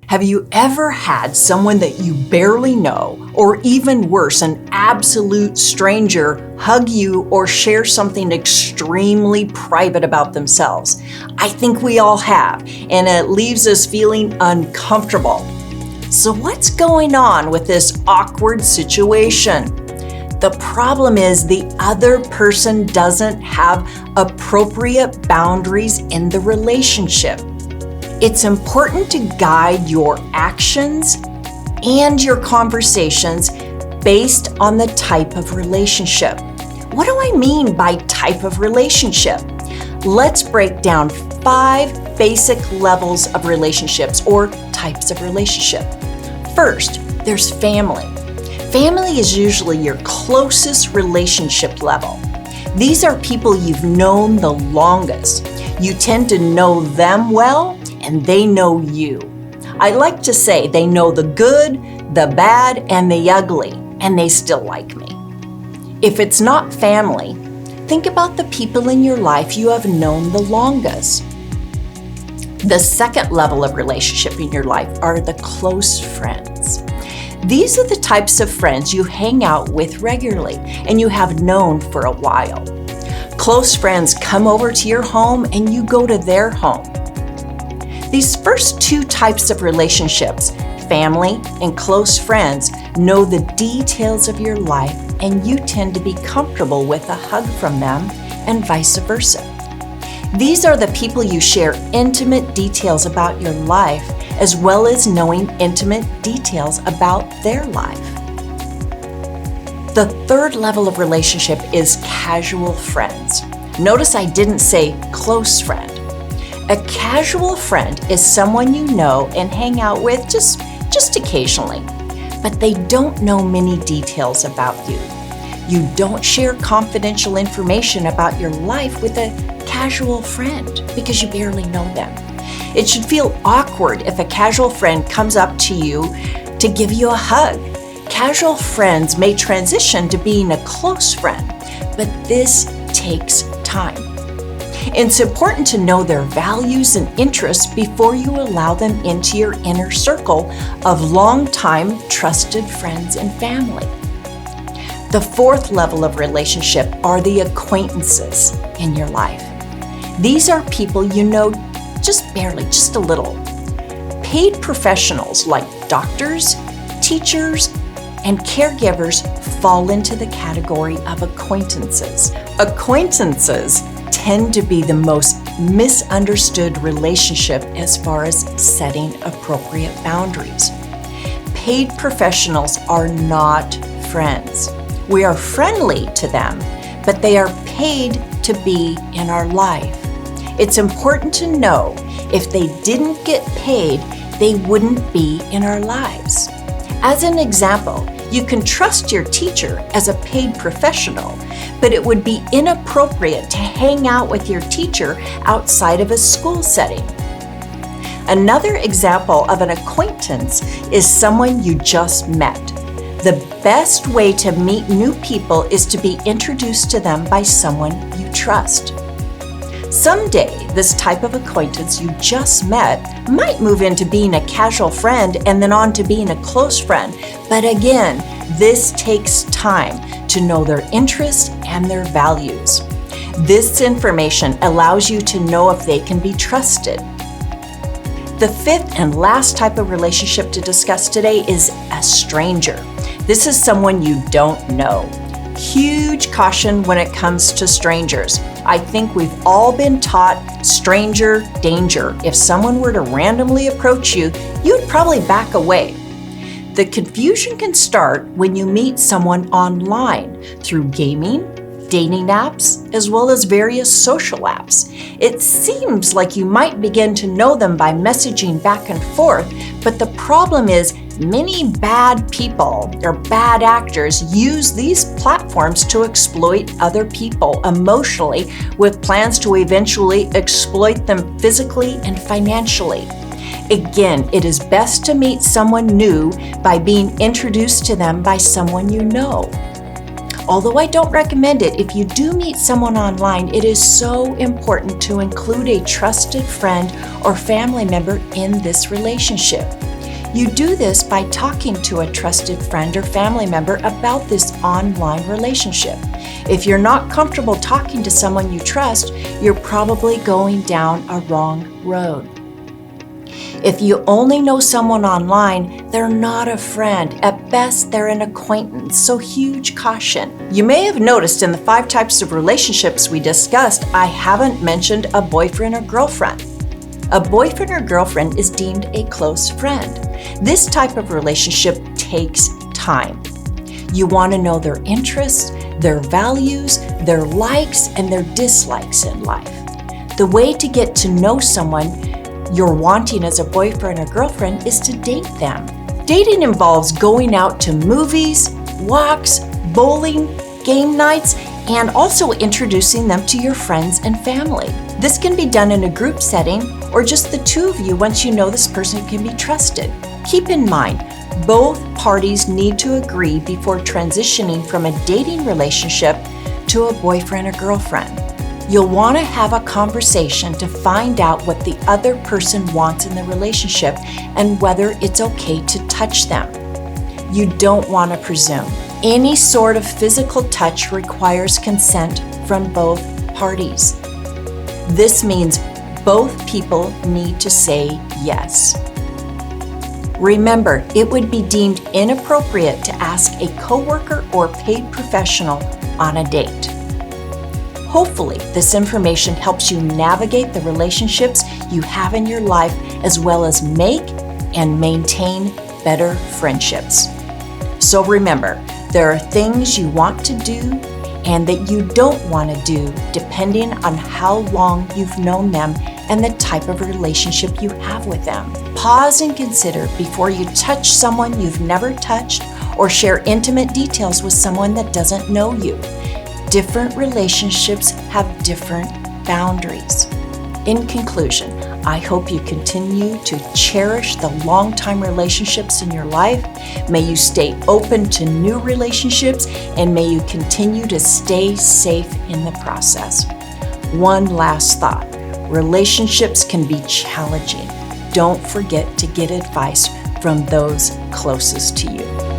Have you ever had someone that you barely know, or even worse, an absolute stranger, hug you or share something extremely private about themselves? I think we all have, and it leaves us feeling uncomfortable. So what's going on with this awkward situation? The problem is the other person doesn't have appropriate boundaries in the relationship. It's important to guide your actions and your conversations based on the type of relationship. What do I mean by type of relationship? Let's break down 5 basic levels of relationships or types of relationship. First, there's family. Family is usually your closest relationship level. These are people you've known the longest. You tend to know them well, and they know you. I like to say they know the good, the bad, and the ugly, and they still like me. If it's not family, think about the people in your life you have known the longest. The second level of relationship in your life are the close friends. These are the types of friends you hang out with regularly and you have known for a while. Close friends come over to your home and you go to their home. These first 2 types of relationships, family and close friends, know the details of your life and you tend to be comfortable with a hug from them and vice versa. These are the people you share intimate details about your life as well as knowing intimate details about their life. The third level of relationship is casual friends. Notice I didn't say close friend. A casual friend is someone you know and hang out with just occasionally, but they don't know many details about you. You don't share confidential information about your life with a casual friend because you barely know them. It should feel awkward if a casual friend comes up to you to give you a hug. Casual friends may transition to being a close friend, but this takes time. It's important to know their values and interests before you allow them into your inner circle of longtime trusted friends and family. The fourth level of relationship are the acquaintances in your life. These are people you know just barely, just a little. Paid professionals like doctors, teachers, and caregivers fall into the category of acquaintances. Acquaintances tend to be the most misunderstood relationship as far as setting appropriate boundaries. Paid professionals are not friends. We are friendly to them, but they are paid to be in our life. It's important to know if they didn't get paid, they wouldn't be in our lives. As an example, you can trust your teacher as a paid professional, but it would be inappropriate to hang out with your teacher outside of a school setting. Another example of an acquaintance is someone you just met. The best way to meet new people is to be introduced to them by someone you trust. Someday, this type of acquaintance you just met might move into being a casual friend and then on to being a close friend. But again, this takes time to know their interests and their values. This information allows you to know if they can be trusted. The fifth and last type of relationship to discuss today is a stranger. This is someone you don't know. Huge caution when it comes to strangers. I think we've all been taught stranger danger. If someone were to randomly approach you, you'd probably back away. The confusion can start when you meet someone online through gaming, dating apps, as well as various social apps. It seems like you might begin to know them by messaging back and forth, but the problem is many bad people or bad actors use these platforms to exploit other people emotionally with plans to eventually exploit them physically and financially. Again, it is best to meet someone new by being introduced to them by someone you know. Although I don't recommend it, if you do meet someone online, it is so important to include a trusted friend or family member in this relationship. You do this by talking to a trusted friend or family member about this online relationship. If you're not comfortable talking to someone you trust, you're probably going down a wrong road. If you only know someone online, they're not a friend. At best, they're an acquaintance, so huge caution. You may have noticed in the 5 types of relationships we discussed, I haven't mentioned a boyfriend or girlfriend. A boyfriend or girlfriend is deemed a close friend. This type of relationship takes time. You want to know their interests, their values, their likes, and their dislikes in life. The way to get to know someone you're wanting as a boyfriend or girlfriend is to date them. Dating involves going out to movies, walks, bowling, game nights, and also introducing them to your friends and family. This can be done in a group setting or just the 2 of you once you know this person can be trusted. Keep in mind, both parties need to agree before transitioning from a dating relationship to a boyfriend or girlfriend. You'll want to have a conversation to find out what the other person wants in the relationship and whether it's okay to touch them. You don't want to presume. Any sort of physical touch requires consent from both parties. This means both people need to say yes. Remember, it would be deemed inappropriate to ask a coworker or paid professional on a date. Hopefully, this information helps you navigate the relationships you have in your life, as well as make and maintain better friendships. So remember, there are things you want to do and that you don't want to do depending on how long you've known them and the type of relationship you have with them. Pause and consider before you touch someone you've never touched or share intimate details with someone that doesn't know you. Different relationships have different boundaries. In conclusion, I hope you continue to cherish the long-time relationships in your life. May you stay open to new relationships, and may you continue to stay safe in the process. One last thought. Relationships can be challenging. Don't forget to get advice from those closest to you.